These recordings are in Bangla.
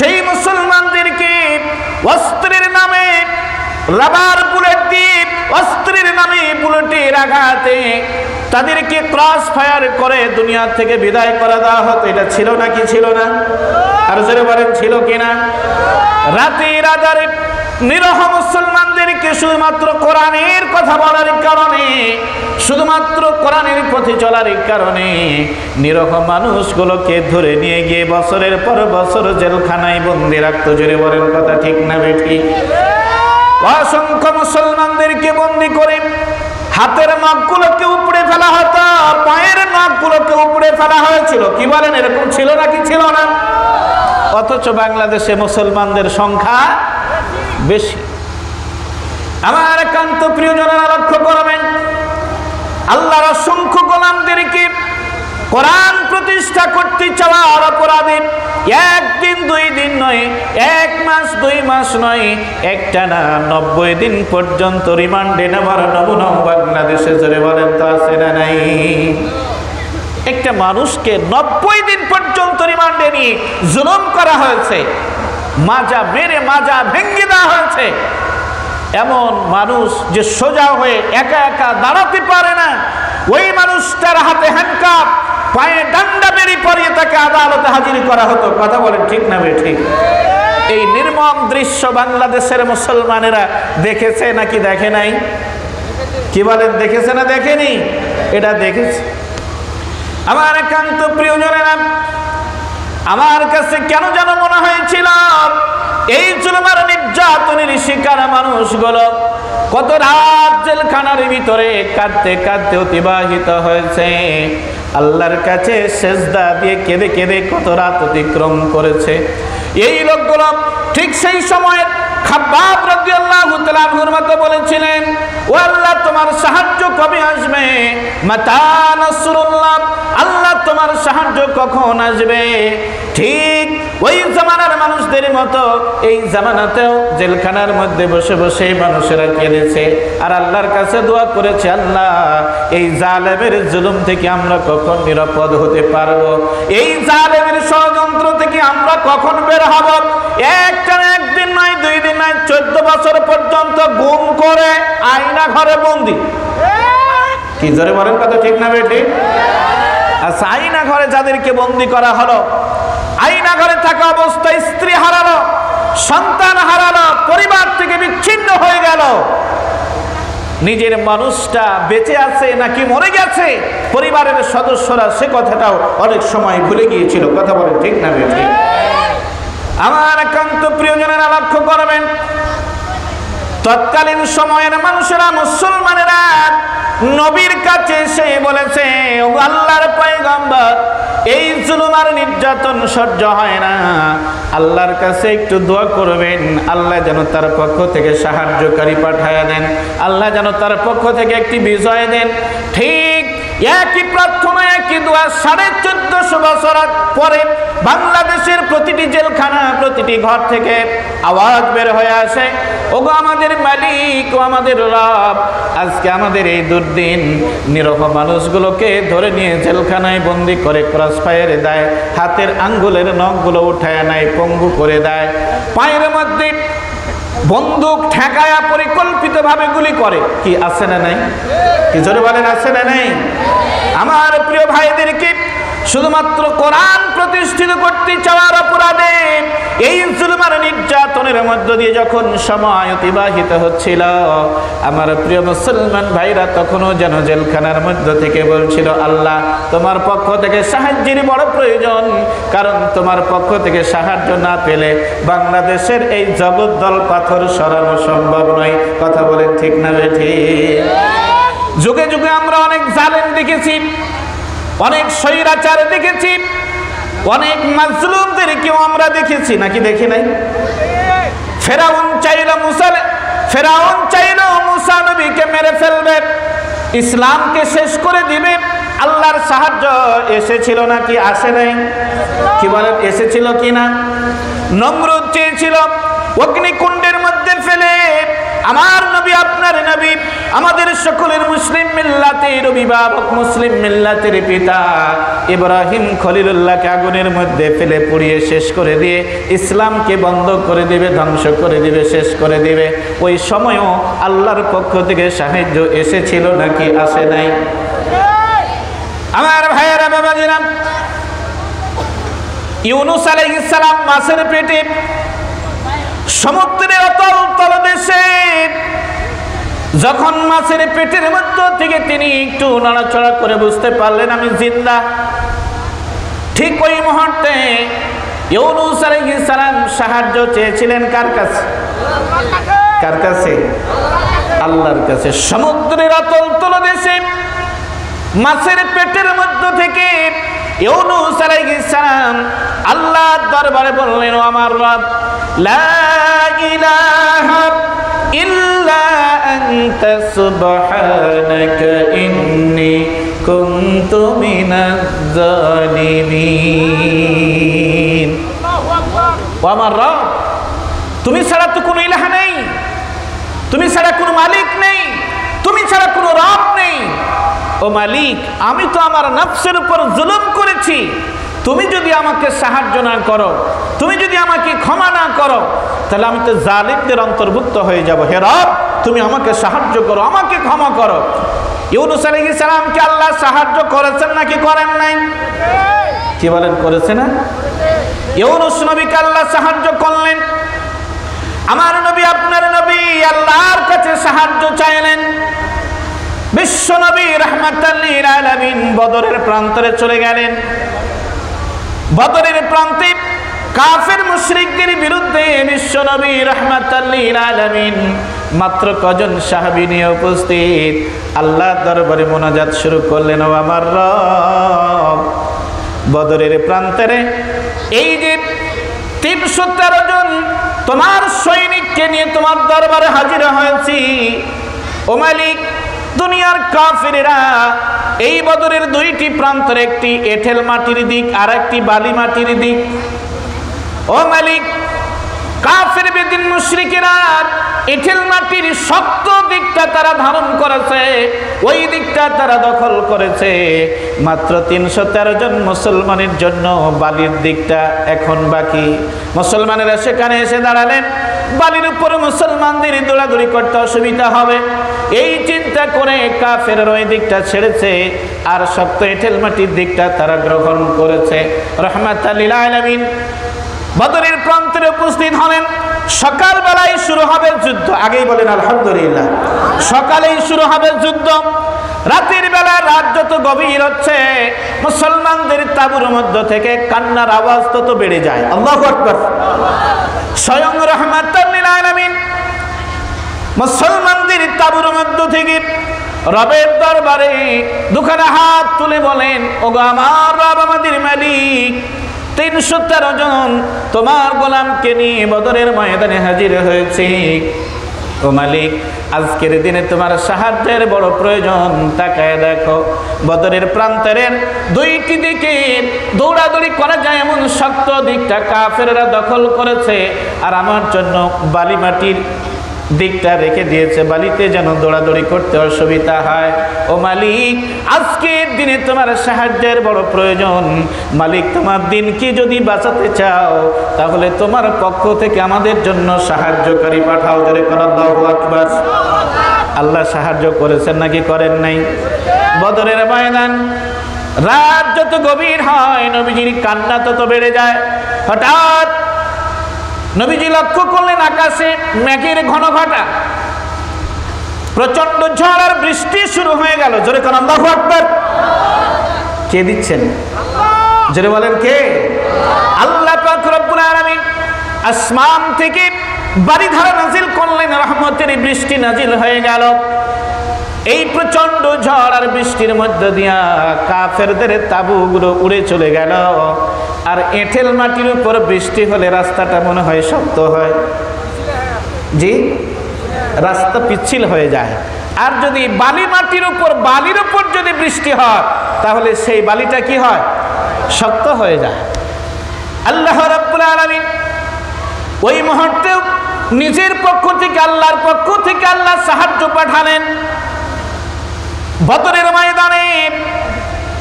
সেই মুসলমানদেরকে অস্ত্রের নামে রাবার বুলেট দিয়ে, অস্ত্রের নামে বুলেটের আঘাতে তাদেরকে ক্রস ফায়ার করে দুনিয়া থেকে বিদায় করে দেওয়া হতো। এটা ছিল নাকি ছিল না? আর জোরে বলেন ছিল কিনা? রাতের আধারে নিরহ মুসলমানদেরকে শুধুমাত্র কোরআনের কথা বলার কারণে, শুধুমাত্র কোরআনের পথে চলার কারণে নিরহ মানুষগুলোকে ধরে নিয়ে গিয়ে বছরের পর বছর জেলখানায় বন্দি রাখতো। জোরে বলেন কথা ঠিক না বেঠিক? অসংখ্য মুসলমানদেরকে বন্দি করে হাতের নখগুলোকে উপড়ে ফেলা হতো, পায়ের নখগুলোকে উপড়ে ফেলা হয়েছিল। কি বলেন, এরকম ছিল নাকি ছিল না? অথচ বাংলাদেশে মুসলমানদের সংখ্যা বেশি। আমার একান্ত প্রিয়জনেরা লক্ষ্য করবেন, আল্লাহর অসংখ্য গোলামদেরকে কোরআন প্রতিষ্ঠা করতে চাওয়ার অপরাধে একদিন দুই দিন নয়, এক মাস দুই মাস নয়, একটানা 90 দিন পর্যন্ত রিমান্ডে নেওয়ার নমুনাও বাংলাদেশে জোরে বলেন তো আছে না নাই? একটা মানুষকে 90 দিন পর্যন্ত রিমান্ডে নিয়ে জুলুম করা হয়েছে, মাজা মেরে মাজা ভেঙে দেওয়া হয়েছে। এমন মানুষ যে সোজা হয়ে একা একা দাঁড়াতে পারে না, ওই মানুষটার হাতে হ্যান্ডকাপ, পায়ে ডান্ডা বেরি পরিয়ে তাকে আদালতে হাজির করা হতো। কথা বলেন ঠিক না ঠিক? এই নির্মম দৃশ্য বাংলাদেশের মুসলমানেরা দেখেছে নাকি দেখে নাই? কি বলেন, দেখেছে না দেখেনি? এটা দেখেছে। আমার একান্ত প্রিয়জনেরা, আমার কাছে কেন যেন মনে হয়েছিল এই জুলুম আর নির্যাতনের শিকার মানুষগুলো কত রাত জেলখানার ভিতরে কাঁদতে কাঁদতে অতিবাহিত হয়েছে, আল্লাহর কাছে সেজদা দিয়ে কেঁদে কেঁদে কত রাত অতিক্রম করেছে। এই লোকগুলো ঠিক সেই সময়ের খাব্বাব রাদিয়াল্লাহু তাআলা আনহুর মতো বলেছিলেন, ও আল্লাহ তোমার সাহায্য কবে আসবে? মাতা নাসরুল্লাহ, আল্লাহ তোমার সাহায্য কখন আসবে? ঠিক ওই জামানার মানুষদের মতো এই জামানাতেও জেলখানার মধ্যে বসে বসে মানুষেরা কেঁদেছে আর আল্লাহর কাছে দোয়া করেছে, আল্লাহ এই জালেমের জুলুম থেকে আমরা কখন নিরাপদ হতে পারবো? এই জালেমের ষড়যন্ত্র থেকে আমরা কখন বের হব? একদিন নয়, দুই দিন নয়, 14 বছর পর্যন্ত গুম করে আয়না ঘরে বন্দি। কি জোরে বলেন কথা ঠিক না বেঠি? আচ্ছা, আয়না ঘরে যাদেরকে বন্দি করা হলো, আয়না ঘরে থাকা অবস্থায় স্ত্রী হারালো, সন্তান হারালো, পরিবার থেকে বিচ্ছিন্ন হয়ে গেল, নিজের মানুষটা বেঁচে আছে নাকি মরে গেছে পরিবারের সদস্যরা সে কথাটাও অনেক সময় ভুলে গিয়েছিল। কথা বলেন ঠিক না বেঠি? আমার একান্ত প্রিয়জনেরা লক্ষ্য করবেন, তৎকালীন সময়ের মানুষেরা, মুসলমানেরা নবীর কাছে এসে বলেছে, ও আল্লাহর পয়গম্বর, এই জুলুম আর নির্যাতন সহ্য হয় না, আল্লাহর কাছে একটু দোয়া করবেন, আল্লাহ যেন তার পক্ষ থেকে সাহায্যকারী পাঠায়া দেন, আল্লাহ যেন তার পক্ষ থেকে একটি বিজয় দেন। ঠিক একই প্রার্থনা, একই দোয়া 1450 বছর পরে বাংলাদেশের প্রতিটি জেলখানা, প্রতিটি ঘর থেকে আওয়াজ বের হয়ে আসে, ওগো আমাদের মালিক, ও আমাদের রব, আজকে আমাদের এই দুর্দিন নিরহ মানুষগুলোকে ধরে নিয়ে জেলখানায় বন্দি করে ক্রস ফায়ারে দেয়, হাতের আঙ্গুলের নখগুলো উঠায় নেয়, পঙ্গু করে দেয়, পায়ের মধ্যে বন্দুক ঠেকায়া পরিকল্পিতভাবে গুলি করে। কি আছে না নাই? কি জোরে বলেন, আছে না নাই? আমার প্রিয় ভাইদেরকে শুধুমাত্র কোরআন প্রতিষ্ঠিত করতে চাওয়ার অপরাধে এই জুলুম আর নির্যাতনের মধ্য দিয়ে যখন সময় অতিবাহিত হচ্ছিল, আমার প্রিয় মুসলমান ভাইরা তখনও যেন জেলখানার মধ্য থেকে বলছিল, আল্লাহ তোমার পক্ষ থেকে সাহায্যের বড় প্রয়োজন, কারণ তোমার পক্ষ থেকে সাহায্য না পেলে বাংলাদেশের এই জগদ্দল পাথর সরানো সম্ভব নয়। কথা বলেন ঠিক না ঠিক? যুগে যুগে আমরা অনেক জালেম দেখেছি, অনেক স্বৈরাচার দেখেছি, অনেক মাজলুমদেরকেও আমরা দেখেছি, নাকি দেখি নাই? ফেরাউন চাইল মুসা নবীকে মেরে ফেলবে, ইসলামকে শেষ করে দিবে। আল্লাহর সাহায্য এসেছিল নাকি আসে নাই? কি বলেন, এসেছিল কিনা? নমরুদ চেয়েছিল অগ্নিকুণ্ডের মধ্যে ফেলে আমার নবী আপনার নবী আমাদের সকলের মুসলিম মিল্লাতের অভিভাবক মুসলিম মিল্লাতের পিতা ইব্রাহিম খলিলুল্লাহকে আগুনের মধ্যে ফেলে পুড়িয়ে শেষ করে দিয়ে ইসলামকে বন্ধ করে দিবে, ধ্বংস করে দিবে, শেষ করে দিবে। ওই সময়ও আল্লাহর পক্ষ থেকে সাহায্য এসেছিল নাকি আসে নাই? আমার ভাইয়েরা বাবাজিরা, ইউনূস আলাইহিস সালাম মাছের পেটে সমুদ্রের অতল তলদেশে যখন মাছের পেটের মধ্য থেকে তিনি একটু নড়াচড়া করে বুঝতে পারলেন আমি জিন্দা, ঠিক ওই মুহূর্তে ইউনূস আলাইহিস সালাম সাহায্য চেয়েছিলেন কার কাছে? কার কাছে? আল্লাহর কাছে। সমুদ্রের অতল তলদেশে মাছের পেটের মধ্য থেকে ইউনূস আলাইহিস সালাম আল্লাহর দরবারে বললেন, ও আমার রব, লা ইলাহা ইল্লা আনতা সুবহানাকা ইন্নী কুনতু মিনাজ জালিমিন। ও আমার রব, তুমি ছাড়া তো কোনো ইলাহা নেই, তুমি ছাড়া কোনো মালিক নেই, তুমি ছাড়া কোনো রব নেই। ও মালিক, আমি তো আমার নফসের উপর জুলুম করেছি, তুমি যদি আমাকে সাহায্য না করো, তুমি যদি আমাকে ক্ষমা না করো, তাহলে আমি তো জালিমদের অন্তর্ভুক্ত হয়ে যাব। হে রব, তুমি আমাকে সাহায্য করো, আমাকে ক্ষমা করো। ইউনূস আলাইহিস সালামকে আল্লাহ সাহায্য করেছেন নাকি করেন নাই? কি বলেন, করেছে না? ইউনূস নবীকে আল্লাহ সাহায্য করলেন। আমার নবী আপনার নবী আল্লাহর কাছে সাহায্য চাইলেন। বিশ্ব নবী রাহমাতাল লিল আলামিন বদরের প্রান্তরে চলে গেলেন। বদরের প্রান্তে কাফের মুশরিকদের বিরুদ্ধে বিশ্ব নবী রাহমাতাল লিল আলামিন মাত্র কজন সাহাবী নিয়ে উপস্থিত আল্লাহর দরবারে মোনাজাত শুরু করলেন, ও আমার রব, বদরের প্রান্তরে এই যে 313 জন তোমার সৈনিককে নিয়ে তোমার দরবারে হাজির হয়েছি, ও মালিক, দুনিয়ার কাফেরেরা এই বদরের দুইটি প্রান্তের, একটি এঁটেল মাটির দিক আর একটি বালি মাটির দিক। ও মালিক, কাফের বেদিন মুশরিকেরা এঁটেল মাটির শক্ত দিকটা তারা ধারণ করেছে, ওই দিকটা তারা দখল করেছে। মাত্র 313 জন মুসলমানের জন্য বালির দিকটা এখন বাকি। মুসলমানেরা সেখানে এসে দাঁড়ালেন, বালির উপর মুসলমানদের দৌড়াদৌড়ি করতে অসুবিধা হবে, এই চিন্তা করে কাফেররা ওই দিকটা ছেড়েছে আর শক্ত এঁটেল মাটির দিকটা তারা গ্রহণ করেছে। রাহমাতাল লিল আলামিন বদরের প্রান্তরে উপস্থিত হলেন। সকালবেলায় শুরু হবে যুদ্ধ, আগেই বলেন আলহামদুলিল্লাহ। সকালেই শুরু হবে যুদ্ধ। রাতের বেলা রাত যত গভীর হচ্ছে মুসলমানদের তাঁবুর মধ্য থেকে কান্নার আওয়াজ তত বেড়ে যায়। আল্লাহু আকবার। স্বয়ং রাহমাতাল লিল আলামিন মুসলমানদের তাঁবুর মধ্য থেকে রবের দরবারে দুখানা হাত তুলে বলেন, ওগো আমার রব, আমাদের মালিক, 313 জন তোমার গোলামকে নিয়ে বদরের ময়দানে হাজির হয়েছে। ও মালিক, আজকের দিনে তোমার সাহায্যের বড় প্রয়োজন। তাকায় দেখো, বদরের প্রান্তরের দুইটি দিকে দৌড়াদৌড়ি করা যায় এমন শক্ত দিকটা কাফেররা দখল করেছে, আর আমার জন্য বালি মাটির দিকটা রেখে দিয়েছে, বালিতে যেন দৌড়াদৌড়ি করতে অসুবিধা হয়। ও মালিক, আজকের দিনে তোমার সাহায্যের বড় প্রয়োজন। মালিক, তোমার দিনকে যদি বাঁচাতে চাও তাহলে তোমার পক্ষ থেকে আমাদের জন্য সাহায্যকারী পাঠাও। জোরে কোন আল্লাহু আকবার। আল্লাহ সাহায্য করেছেন নাকি করেন নাই? বদরের ময়দান রাত যত গভীর হয় নবীজির কান্না তত বেড়ে যায়। হঠাৎ নবীজি লক্ষ্য করলেন আকাশে মেঘের ঘন ঘটা, প্রচন্ড ঝড় আর বৃষ্টি শুরু হয়ে গেল। জোরে কোন আল্লাহু আকবার। কে দিচ্ছেন? জোরে বলেন কে? আল্লাহ পাক রব্বুল আলামিন আসমান থেকে বারিধারা নাজিল করলেন, রহমতের বৃষ্টি নাজিল হয়ে গেল। এই প্রচন্ড ঝড় আর বৃষ্টির মধ্য দিয়া কাফেরদের তাঁবুগুলো উড়ে চলে গেল। আর এঁটেল মাটির উপর বৃষ্টি হলে রাস্তাটা মনে হয় শক্ত হয়, জি, রাস্তা পিচ্ছিল হয়ে যায়। আর যদি বালি মাটির উপর, বালির উপর যদি বৃষ্টি হয় তাহলে সেই বালিটা কি হয়? শক্ত হয়ে যায়। আল্লাহ রাব্বুল আলামিন ওই মুহূর্তে নিজের পক্ষ থেকে, আল্লাহর পক্ষ থেকে আল্লাহ সাহায্য পাঠালেন। বদরের ময়দানে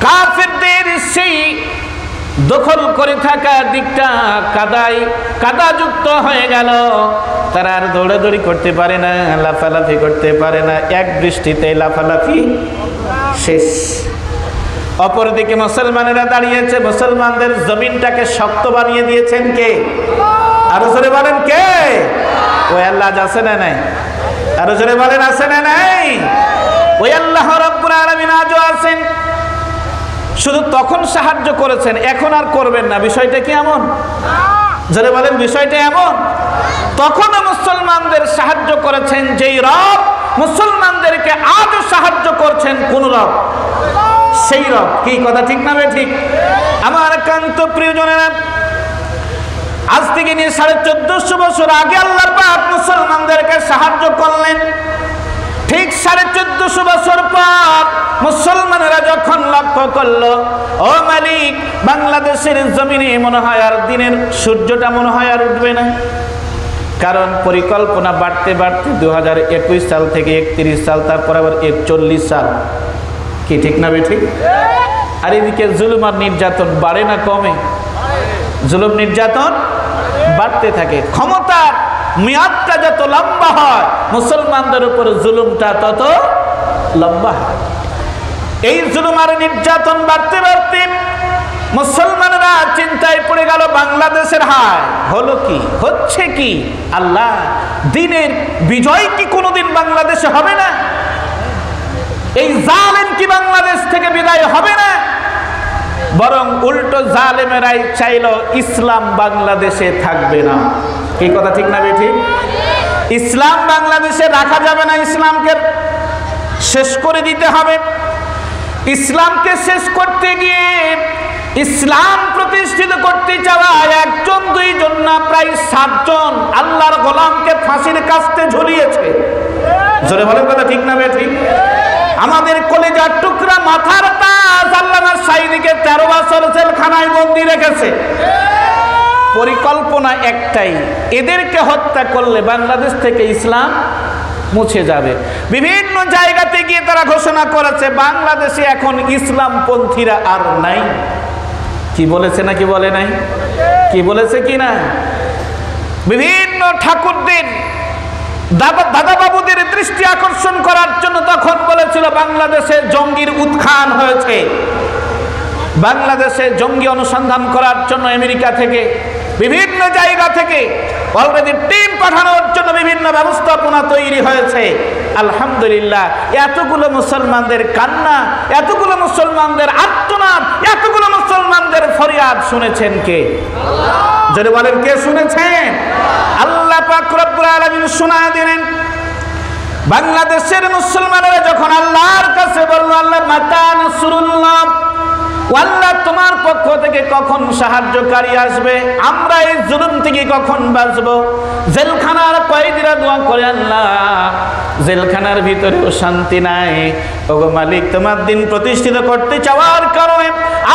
কাফেরদের সেই দখল করে থাকা দিকটা কাদাযুক্ত হয়ে গেল। তারা আর দৌড়াদৌড়ি করতে পারে না, লাফালাফি করতে পারে না, এক বৃষ্টিতে লাফালাফি শেষ। অপরদিকে মুসলমানেরা দাঁড়িয়েছে, মুসলমানদের জমিনটাকে শক্ত বানিয়ে দিয়েছেন কে? আরো জোরে বলেন কে? ওই আল্লাহ আছে না নাই? আরো জোরে বলেন আছে না নাই? ওই আল্লাহ রাব্বুল আলামিন আজও আছেন। শুধু তখন সাহায্য করেছেন, এখন আর করবেন না। বিষয়টা কি এমন? জোরে বলেন বিষয়টা এমন? তখনও মুসলমানদের সাহায্য করেছেন যেই রব মুসলমানদেরকে আজও সাহায্য করছেন। কোন রব? সেই রব। কি কথা ঠিক না ঠিক? আমার একান্ত প্রিয়জনেরা, আজ থেকে নিয়ে 1450 বছর আগে আল্লাহ পাক মুসলমানদেরকে সাহায্য করলেন। ঠিক 1450 বছর পর মুসলমানেরা যখন লক্ষ্য করলো, ও মালিক, বাংলাদেশের জমিনে মনে হয় আর দিনের সূর্যটা মনে হয় আর উঠবে না। কারণ পরিকল্পনা বাড়তে বাড়তে 2021 সাল থেকে 31 সাল, তারপর আবার 41 সাল। কি ঠিক না ঠিক? আর এদিকে জুলুম আর নির্যাতন বাড়ে না কমে? জুলুম নির্যাতন বাড়তে থাকে। ক্ষমতার মেয়াদটা যত লম্বা হয়, মুসলমানদের উপর জুলুমটা তত লম্বা হয়। এই জুলুম আর নির্যাতন বাড়তে বাড়তে মুসলমানরা চিন্তায় পড়ে গেল, বাংলাদেশের হায় হলো কি, হচ্ছে কি? আল্লাহ, দিনের বিজয় কি কোনোদিন বাংলাদেশে হবে না? এই জালেম কি বাংলাদেশ থেকে বিদায় হবে না? বরং উল্টো জালেমেরাই চাইল ইসলাম বাংলাদেশে থাকবে না। এই কথা ঠিক না ঠিক? ইসলাম বাংলাদেশে রাখা যাবে না, ইসলামকে শেষ করে দিতে হবে। ইসলামকে শেষ করতে গিয়ে, ইসলাম প্রতিষ্ঠিত করতে চাওয়া একজন দুইজন না, প্রায় 7 জন আল্লাহর গোলামকে ফাঁসির কাস্তে ঝুলিয়েছে। জোরে বলেন কথা ঠিক না ঠিক? আমাদের কলিজার টুকরা মাথার তাজ আল্লামা সাঈদীকে 13 বছর জেলখানায় বন্দী রেখেছে। পরিকল্পনা একটাই, এদেরকে হত্যা করলে বাংলাদেশ থেকে ইসলাম মুছে যাবে। বিভিন্ন জায়গাতে গিয়ে তারা ঘোষণা করেছে বাংলাদেশে এখন ইসলামপন্থীরা আর নাই। কি বলেছে না কি বলে নাই? কি বলেছে কি না? বিভিন্ন ঠাকুরদের, দাদা বাবুদের দৃষ্টি আকর্ষণ করার জন্য তখন বলেছিল বাংলাদেশে জঙ্গির উত্থান হয়েছে। বাংলাদেশে জঙ্গি অনুসন্ধান করার জন্য আমেরিকা থেকে, বিভিন্ন জায়গা থেকে অলরেডি টিম পাঠানোর জন্য বিভিন্ন ব্যবস্থাপনা তৈরি হয়েছে। আলহামদুলিল্লাহ, এতগুলো মুসলমানদের কান্না, এতগুলো মুসলমানদের আর্তনাদ, এতগুলো মুসলমানদের ফরিয়াদ শুনেছেন কে? যদি বলেন কে শুনেছেন? আল্লাহ পাক রব্বুল আলামিন শোনায় দিলেন। বাংলাদেশের মুসলমানেরা যখন আল্লাহর কাছে বলল, আল্লাহ মাতা নাসরুল্লাহ, আল্লাহ তোমার পক্ষ থেকে কখন সাহায্যকারী আসবে, আমরা এই জুলুম থেকে কখন বাঁচবো? জেলখানার কয়েদিরা দোয়া করে, আল্লাহ জেলখানার ভিতরেও শান্তি নাই। ওগো মালিক, তোমার দিন প্রতিষ্ঠিত করতে চাওয়ার কারণে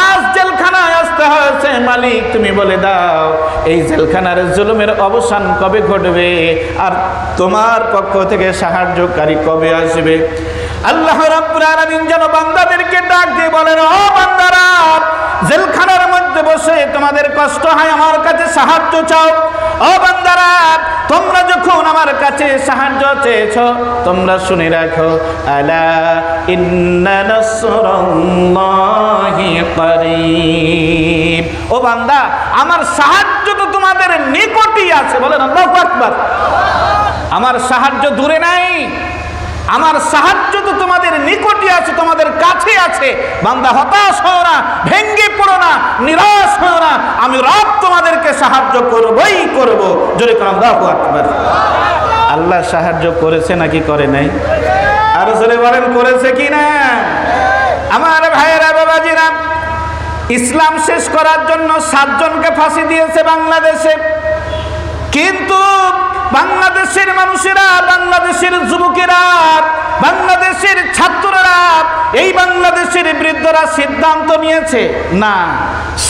আজ জেলখানায় আসতে হয়েছে। মালিক, তুমি বলে দাও এই জেলখানার জুলুমের অবসান কবে ঘটবে, আর তোমার পক্ষ থেকে সাহায্যকারী কবে আসবে? আল্লাহ রাব্বুল আলামিন যেন বান্দাদেরকে ডাক দিয়ে বলেন, ও বান্দারা, জেলখানার মধ্যে বসে তোমাদের কষ্ট হয়, আমার কাছে সাহায্য চাও। ও বান্দারা, তোমরা যখন আমার কাছে সাহায্য চেয়েছো, তোমরা শুনে রাখো, আলা ইন্না নাসরাল্লাহি করিব। ও বান্দা, আমার সাহায্য তো তোমাদের নিকটই আছে। বলেন আল্লাহু আকবার। আমার সাহায্য দূরে নাই, আমার সাহায্য তো তোমাদের নিকটই আছে, তোমাদের কাছে আছে। বান্দা, হতাশ হও না, ভেঙ্গে পড়ো না, নিরাশ হও না, আমি রব তোমাদেরকে সাহায্য করবই করব। জোরে করে আল্লাহু আকবার। আল্লাহ সাহায্য করেছে নাকি করে নাই? আর জোরে বলেন করেছে কি না? আমার ভাইয়েরা, বাবাজিরা, ইসলাম শেষ করার জন্য 7 জনকে ফাঁসি দিয়েছে বাংলাদেশে। কিন্তু বাংলাদেশের মানুষেরা, বাংলাদেশের যুবকেরা, বাংলাদেশের ছাত্ররা, এই বাংলাদেশের বৃদ্ধরা সিদ্ধান্ত নিয়েছে, না,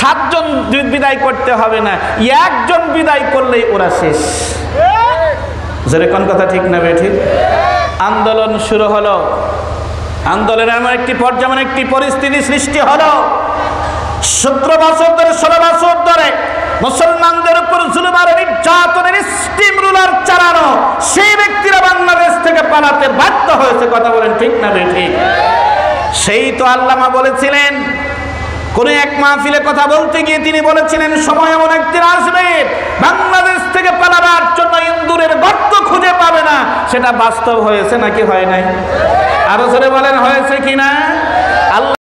7 জন বিদায় করতে হবে না, 1 জন বিদায় করলেই ওরা শেষ। যেরকম কথা ঠিক না ঠিক? আন্দোলন শুরু হলো, আন্দোলনের এমন একটি পর্যায়ে এমন একটি পরিস্থিতি সৃষ্টি হলো, 17 বছর ধরে 16 বছর ধরে মুসলমানদের উপর জুলুম আর নির্যাতনের স্টিম রুলার চালানো সেই ব্যক্তিরা বাংলাদেশ থেকে পালাতে বাধ্য হয়েছে। কথা বলেন ঠিক না ঠিক? সেই তো আল্লামা বলেছিলেন, কোন এক মাহফিলে কথা বলতে গিয়ে তিনি বলেছিলেন, সময় এমন একদিন আসবে বাংলাদেশ থেকে পালাবার জন্য ইন্দুরের গর্ত খুঁজে পাবে না। সেটা বাস্তব হয়েছে নাকি হয় নাই? আরো জোরে বলেন, হয়েছে কিনা? আল্লাহ